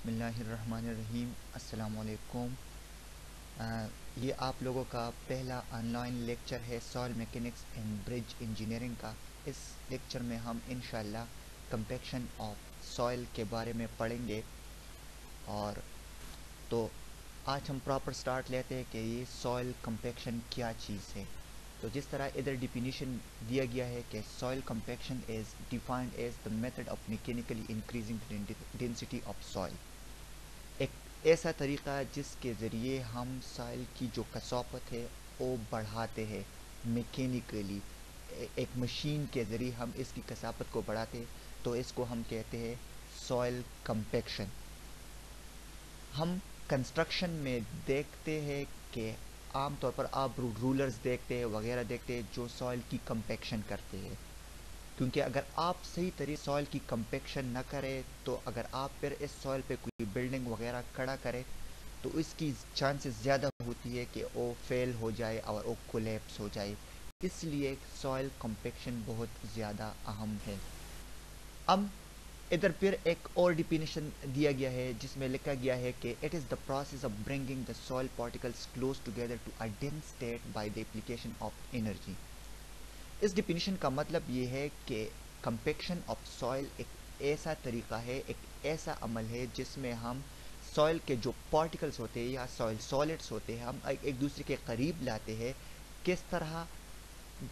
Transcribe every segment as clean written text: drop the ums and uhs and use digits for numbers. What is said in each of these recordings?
बिस्मिल्लाहिर्रहमानिर्रहीम। अस्सलाम वालेकुम। ये आप लोगों का पहला ऑनलाइन लेक्चर है soil mechanics and bridge engineering का। इस लेक्चर में हम इंशाल्लाह कंपैक्शन ऑफ सॉइल के बारे में पढ़ेंगे। और तो आज हम प्रॉपर स्टार्ट लेते हैं कि ये सॉइल कंपैक्शन क्या चीज़ है। तो जिस तरह इधर डिफिनीशन दिया गया है कि soil compaction is defined as the method of mechanically increasing density of soil. एक ऐसा तरीक़ा जिसके ज़रिए हम सॉइल की जो कसापत है वो बढ़ाते हैं मैकेनिकली, एक मशीन के ज़रिए हम इसकी कसापत को बढ़ाते हैं, तो इसको हम कहते हैं सॉइल कंपैक्शन। हम कंस्ट्रक्शन में देखते हैं कि आम तौर पर आप रूलर्स देखते हैं वगैरह देखते हैं जो सॉइल की कंपैक्शन करते हैं, क्योंकि अगर आप सही तरीके सॉइल की कंपैक्शन न करें तो अगर आप फिर इस सॉइल पे कोई बिल्डिंग वगैरह खड़ा करें तो इसकी चांसेस ज़्यादा होती है कि वो फेल हो जाए और वो कोलैप्स हो जाए। इसलिए सॉइल कंपैक्शन बहुत ज़्यादा अहम है। अब इधर फिर एक और डिफिनेशन दिया गया है जिसमें लिखा गया है कि it is the process of bringing the soil particles close together to a dense state by the application of energy. इस डिफिनीशन का मतलब ये है कि कंपैक्शन ऑफ सॉइल एक ऐसा तरीका है, एक ऐसा अमल है जिसमें हम सॉइल के जो पार्टिकल्स होते हैं या सॉइल सॉलिड्स होते हैं हम एक दूसरे के करीब लाते हैं। किस तरह?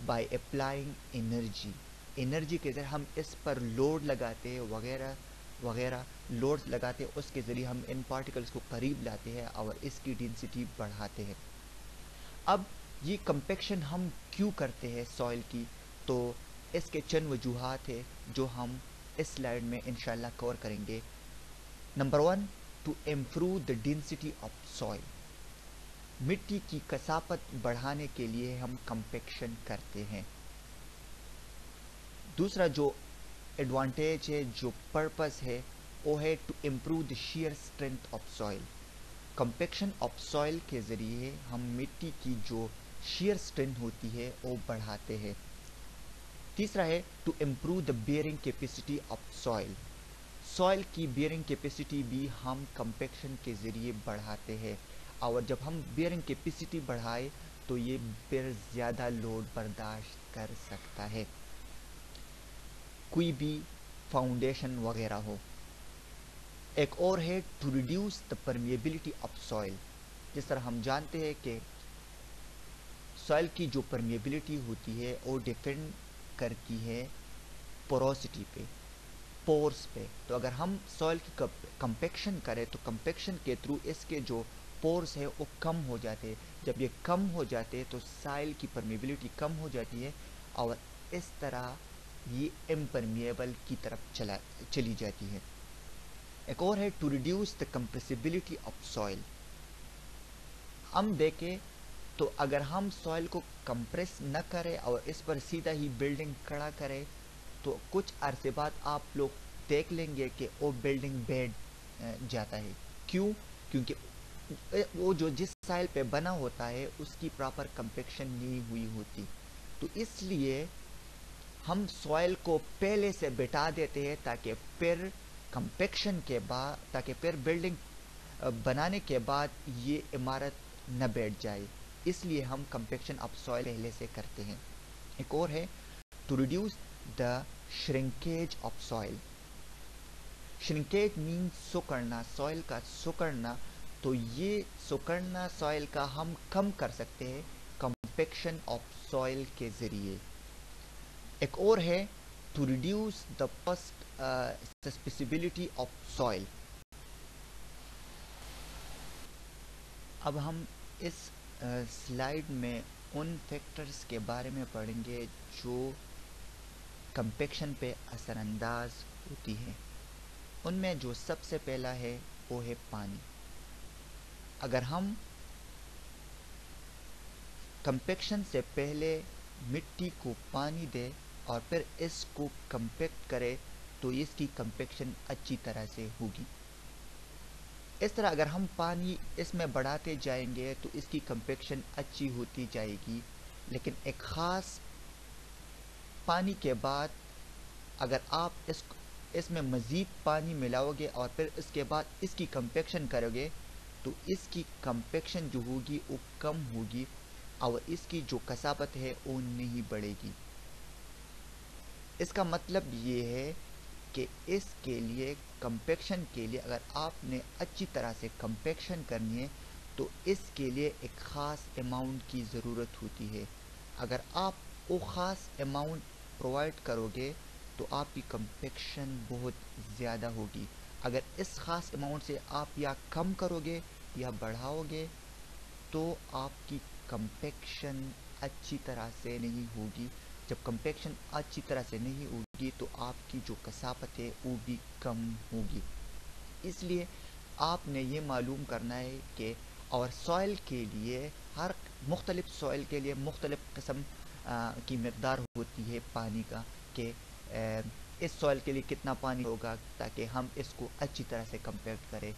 बाय अप्लाइंग एनर्जी के ज़रिए हम इस पर लोड लगाते हैं वगैरह वगैरह लोड लगाते हैं, उसके ज़रिए हम इन पार्टिकल्स को करीब लाते हैं और इसकी डेंसिटी बढ़ाते हैं। अब ये कंपैक्शन हम क्यों करते हैं सॉइल की, तो इसके चंद वजूहात है जो हम इस स्लाइड में इंशाल्लाह कवर करेंगे। Number 1, to improve the density of soil. मिट्टी की कसापत बढ़ाने के लिए हम कंपैक्शन करते हैं। दूसरा जो एडवांटेज है, जो पर्पस है, वो है to improve the shear strength of soil. Compaction of soil के ज़रिए हम मिट्टी की जो shear स्ट्रेंथ होती है वो बढ़ाते हैं। तीसरा है to improve the bearing capacity of soil. Soil की बेयरिंग कैपेसिटी भी हम कंपैक्शन के ज़रिए बढ़ाते हैं, और जब हम बेयरिंग कैपेसिटी बढ़ाए तो ये फिर ज़्यादा लोड बर्दाश्त कर सकता है, कोई भी फाउंडेशन वगैरह हो। एक और है to reduce the permeability of soil. जिस तरह हम जानते हैं कि सॉइल की जो परमिएबिलिटी होती है वो डिपेंड करती है पोरोसिटी पे, पोर्स पे। तो अगर हम सॉइल की कंपैक्शन करें तो कंपैक्शन के थ्रू इसके जो पोर्स है वो कम हो जाते हैं। जब ये कम हो जाते हैं तो सॉइल की परमिएबिलिटी कम हो जाती है और इस तरह ये इम्परमिएबल की तरफ चली जाती है। एक और है to reduce the compressibility of soil. हम देखें तो अगर हम सॉइल को कंप्रेस न करें और इस पर सीधा ही बिल्डिंग खड़ा करें तो कुछ अरसे बाद आप लोग देख लेंगे कि वो बिल्डिंग बैठ जाता है। क्यों? क्योंकि वो जो जिस सॉइल पे बना होता है उसकी प्रॉपर कंपैक्शन नहीं हुई होती। तो इसलिए हम सॉइल को पहले से बिठा देते हैं ताकि फिर कंपैक्शन के बाद, ताकि फिर बिल्डिंग बनाने के बाद ये इमारत न बैठ जाए। इसलिए हम कंपैक्शन ऑफ सॉइल पहले से करते हैं। एक और है to reduce the shrinkage of soil. Shrinkage means सुकड़ना, सॉइल का सुकड़ना। तो ये सुकड़ना सॉइल का हम कम कर सकते हैं कंपैक्शन ऑफ सॉइल के ज़रिए। एक और है to reduce the first susceptibility of soil. अब हम इस स्लाइड में उन फैक्टर्स के बारे में पढ़ेंगे जो कंपैक्शन पे असरअंदाज होती है। उनमें जो सबसे पहला है वो है पानी। अगर हम कंपैक्शन से पहले मिट्टी को पानी दें और फिर इसको कंपैक्ट करें तो इसकी कंपैक्शन अच्छी तरह से होगी। इस तरह अगर हम पानी इसमें बढ़ाते जाएंगे तो इसकी कंपैक्शन अच्छी होती जाएगी। लेकिन एक ख़ास पानी के बाद अगर आप इस اس میں مزید پانی ملاؤ گے اور پھر اس کے بعد اس کی کمپیکشن کرو گے تو اس کی کمپیکشن جو ہوگی وہ کم ہوگی اور اس کی جو کثافت ہے وہ نہیں بڑھے گی. اس کا مطلب یہ ہے کہ اس کے لیے کمپیکشن کے لیے اگر آپ نے اچھی طرح سے کمپیکشن کرنی ہے تو اس کے لیے ایک خاص اماؤنٹ کی ضرورت ہوتی ہے. اگر آپ وہ خاص اماؤنٹ پرووائڈ کرو گے تو آپ کی کمپیکشن بہت زیادہ ہوگی. اگر اس خاص اماؤنٹ سے آپ یا کم کرو گے یا بڑھاؤ گے تو آپ کی کمپیکشن اچھی طرح سے نہیں ہوگی. جب کمپیکشن اچھی طرح سے نہیں ہوگی تو آپ کی جو کثافت ہے وہ بھی کم ہوگی. اس لیے آپ نے یہ معلوم کرنا ہے کہ اور سوئل کے لیے ہر مختلف سوئل کے لیے مختلف قسم کی مقدار ہوتی ہے پانی کا کہ اس سوئل کے لیے کتنا پانی ہوگا تاکہ ہم اس کو اچھی طرح سے کمپیکٹ کریں.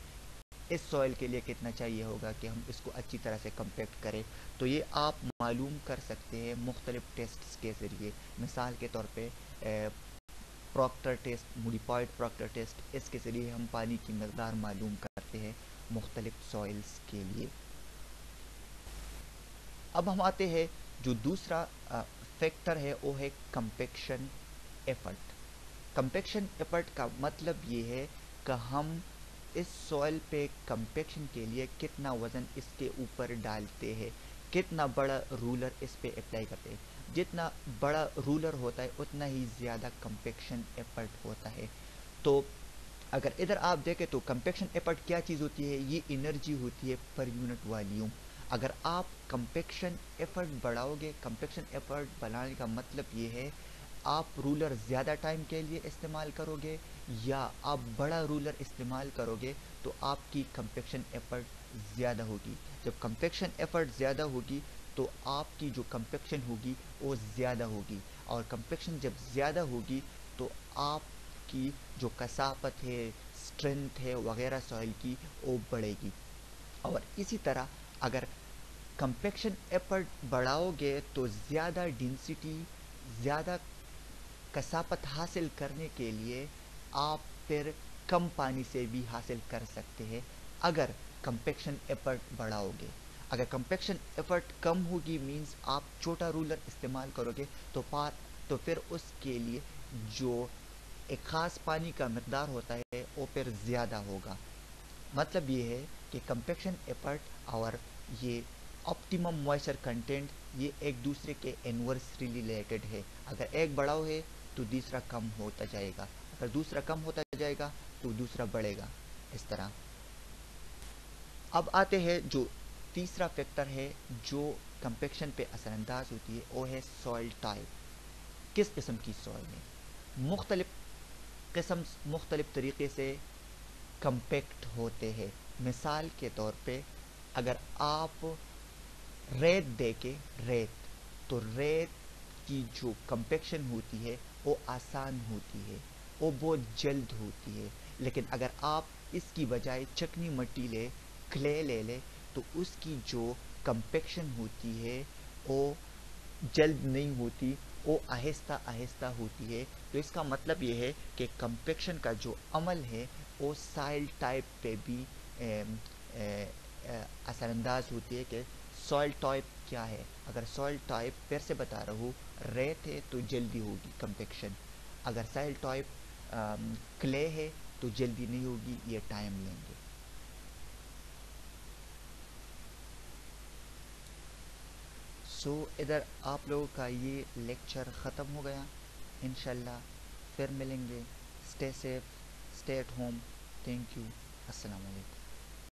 اس سوئل کے لیے کتنا چاہیے ہوگا کہ ہم اس کو اچھی طرح سے کمپیکٹ کریں. تو یہ آپ معلوم کر سکتے ہیں مختلف ٹیسٹس کے ذریعے. مثال کے طور پہ Proctor test, modified Proctor test, اس کے ذریعے ہم پانی کی مقدار معلوم کرتے ہیں مختلف سوئلز کے لیے. اب ہم آتے ہیں جو دوسرا فیکٹر ہے وہ ہے کمپیکشن ایفرٹ. کمپیکشن ایفرٹ کا مطلب یہ ہے کہ ہم اس سوئل پہ کمپیکشن کے لیے کتنا وزن اس کے اوپر ڈالتے ہیں، کتنا بڑا رولر اس پہ اپلائی کرتے ہیں. جتنا بڑا رولر ہوتا ہے اتنا ہی زیادہ کمپیکشن ایفرٹ ہوتا ہے. تو اگر ادھر آپ دیکھیں تو کمپیکشن ایفرٹ کیا چیز ہوتی ہے؟ یہ انرجی ہوتی ہے پر یونٹ والیوم. اگر آپ کمپیکشن ایفرٹ بڑھاؤ گے، کمپیکشن ایفرٹ بڑھانے کا مطلب یہ ہے آپ رولر زیادہ ٹائم کے لیے استعمال کرو گے یا آپ بڑا رولر استعمال کرو گے تو آپ کی کمپیکشن ایفرٹ زیادہ ہوگی. جب کمپیکشن ایفرٹ زیادہ ہوگی تو آپ کی جو کمپیکشن ہوگی وہ زیادہ ہوگی، اور کمپیکشن جب زیادہ ہوگی تو آپ کی جو کثافت ہے، اسٹرینتھ ہے وغیرہ سوئل کی وہ بڑھے گی. اور اسی طرح اگر کمپیکشن ایفرٹ بڑھاؤ گے تو زیادہ ڈینسٹی، زیادہ کثافت حاصل کرنے کے لیے آپ پھر کم پانی سے بھی حاصل کر سکتے ہیں اگر کمپیکشن ایفرٹ بڑھاؤ گے. اگر کمپیکشن ایفرٹ کم ہوگی مینز آپ چھوٹا رولر استعمال کرو گے تو پھر اس کے لیے جو ایک خاص پانی کا مقدار ہوتا ہے وہ پھر زیادہ ہوگا. مطلب یہ ہے کہ کمپیکشن ایفرٹ اور یہ آپٹیمم موئسچر کنٹینٹ یہ ایک دوسرے کے انورسلی ریلیٹڈ ہے. اگر ایک بڑھاؤ ہے تو دوسرا کم ہوتا جائے گا، اگر دوسرا کم ہوتا جائے گا تو دوسرا بڑھے گا، اس طرح. اب آتے ہیں جو تیسرا فیکٹر ہے جو کمپیکشن پہ اثر انداز ہوتی ہے وہ ہے سوئل ٹائپ. کس قسم کی سوئل ہے؟ مختلف قسم مختلف طریقے سے کمپیکٹ ہوتے ہیں. مثال کے طور پہ اگر آپ ریت دیکھیں، ریت تو ریت کی جو کمپیکشن ہوتی ہے وہ آسان ہوتی ہے، وہ بہت جلد ہوتی ہے. لیکن اگر آپ اس کی بجائے چکنی مٹی لے، کلے لے لے تو اس کی جو کمپیکشن ہوتی ہے وہ جلد نہیں ہوتی، وہ آہستہ آہستہ ہوتی ہے. تو اس کا مطلب یہ ہے کہ کمپیکشن کا جو عمل ہے وہ سائل ٹائپ پہ بھی اثر انداز ہوتی ہے کہ سوئل ٹائپ کیا ہے. اگر سوئل ٹائپ پھر سے بتا رہا ہوں ریت ہے تو جلدی ہوگی کمپیکشن، اگر سوئل ٹائپ کلے ہے تو جلدی نہیں ہوگی، یہ ٹائم لیں گے. سو ادھر آپ لوگوں کا یہ لیکچر ختم ہو گیا. انشاءاللہ پھر ملیں گے. Stay safe, stay at home. Thank you. السلام علیکم.